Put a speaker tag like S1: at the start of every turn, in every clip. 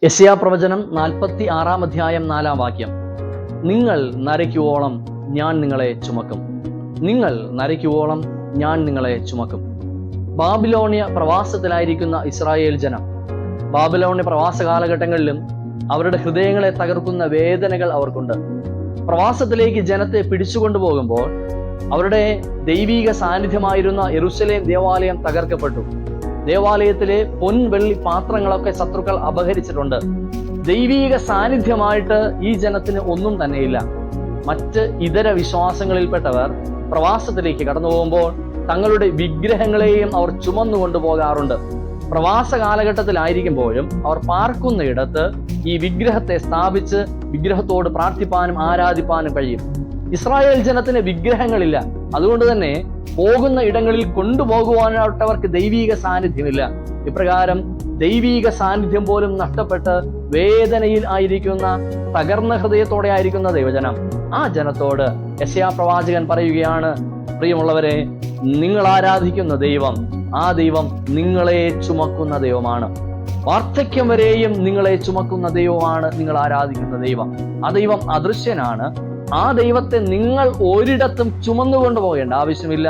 S1: യെശയ്യാ പ്രവചനം 46 അധ്യായം 4 വാക്യം. നിങ്ങൾ നരയ്ക്കുവോളം ഞാൻ നിങ്ങളെ ചുമക്കും. നിങ്ങൾ നരയ്ക്കുവോളം ഞാൻ നിങ്ങളെ ചുമക്കും. ബാബിലോണിയ പ്രവാസത്തിലായിരിക്കുന്ന ഇസ്രായേൽ ജനം ബാബിലോണിയ പ്രവാസ കാലഘട്ടങ്ങളിലും അവരുടെ ഹൃദയങ്ങളെ തകർക്കുന്ന വേദനകൾ അവർക്കുണ്ട്. പ്രവാസത്തിലേക്ക് ജനത്തെ പിടിച്ചുകൊണ്ടുപോകുമ്പോൾ അവരുടെ ദൈവീക സാന്നിധ്യമായിരുന്ന യെരൂശലേം ദേവാലയം തകർക്കപ്പെട്ടു. ദേവാലയത്തിലെ വെള്ളി പാത്രങ്ങളൊക്കെ ശത്രുക്കൾ അപഹരിച്ചിട്ടുണ്ട്. ദൈവീക സാന്നിധ്യമായിട്ട് ഈ ജനത്തിന് ഒന്നും തന്നെയില്ല. മറ്റ് ഇതര വിശ്വാസങ്ങളിൽപ്പെട്ടവർ പ്രവാസത്തിലേക്ക് കടന്നു പോകുമ്പോൾ തങ്ങളുടെ വിഗ്രഹങ്ങളെയും അവർ ചുമന്നുകൊണ്ടു പോകാറുണ്ട്. പ്രവാസ കാലഘട്ടത്തിലായിരിക്കുമ്പോഴും അവർ പാർക്കുന്നിടത്ത് ഈ വിഗ്രഹത്തെ സ്ഥാപിച്ച് വിഗ്രഹത്തോട് പ്രാർത്ഥിപ്പാനും ആരാധിപ്പാനും കഴിയും. ഇസ്രായേൽ ജനത്തിന് വിഗ്രഹങ്ങളില്ല. അതുകൊണ്ട് തന്നെ പോകുന്ന ഇടങ്ങളിൽ കൊണ്ടുപോകുവാനായിട്ടവർക്ക് ദൈവീക സാന്നിധ്യമില്ല. ഇപ്രകാരം ദൈവീക സാന്നിധ്യം പോലും നഷ്ടപ്പെട്ട് വേദനയിൽ ആയിരിക്കുന്ന, തകർന്ന ഹൃദയത്തോടെ ആയിരിക്കുന്ന ദൈവജനം, ആ ജനത്തോട് യെശയ്യാ പ്രവാചകൻ പറയുകയാണ്, പ്രിയമുള്ളവരെ, നിങ്ങൾ ആരാധിക്കുന്ന ദൈവം, ആ ദൈവം നിങ്ങളെ ചുമക്കുന്ന ദൈവമാണ്. വാർദ്ധക്യം വരെയും നിങ്ങളെ ചുമക്കുന്ന ദൈവമാണ് നിങ്ങൾ ആരാധിക്കുന്ന ദൈവം. ആ ദൈവം അദൃശ്യനാണ്. ആ ദൈവത്തെ നിങ്ങൾ ഒരിടത്തും ചുമന്നുകൊണ്ടു പോകേണ്ട ആവശ്യമില്ല.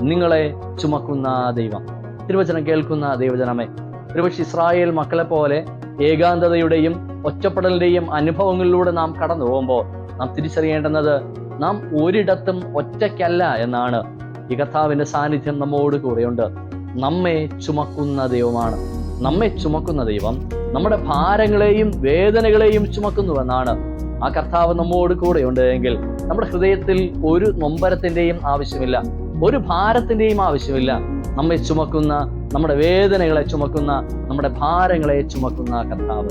S1: നിങ്ങളെ ചുമക്കുന്ന ദൈവം. തിരുവചനം കേൾക്കുന്ന ദൈവജനമേ, ഒരുപക്ഷെ ഇസ്രായേൽ മക്കളെ പോലെ ഏകാന്തതയുടെയും ഒറ്റപ്പെടലിന്റെയും അനുഭവങ്ങളിലൂടെ നാം കടന്നു പോകുമ്പോൾ നാം തിരിച്ചറിയേണ്ടുന്നത്, നാം ഒരിടത്തും ഒറ്റയ്ക്കല്ല എന്നാണ്. ഈ കർത്താവിന്റെ സാന്നിധ്യം നമ്മോട് കൂടെയുണ്ട്. നമ്മെ ചുമക്കുന്ന ദൈവമാണ്. നമ്മെ ചുമക്കുന്ന ദൈവം നമ്മുടെ ഭാരങ്ങളെയും വേദനകളെയും ചുമക്കുന്നുവെന്നാണ്. ആ കർത്താവ് നമ്മോട് കൂടെയുണ്ട് എങ്കിൽ നമ്മുടെ ഹൃദയത്തിൽ ഒരു നൊമ്പരത്തിന്റെയും ആവശ്യമില്ല, ഒരു ഭാരത്തിന്റെയും ആവശ്യമില്ല. നമ്മെ ചുമക്കുന്ന, നമ്മുടെ വേദനകളെ ചുമക്കുന്ന, നമ്മുടെ ഭാരങ്ങളെ ചുമക്കുന്ന കർത്താവ്.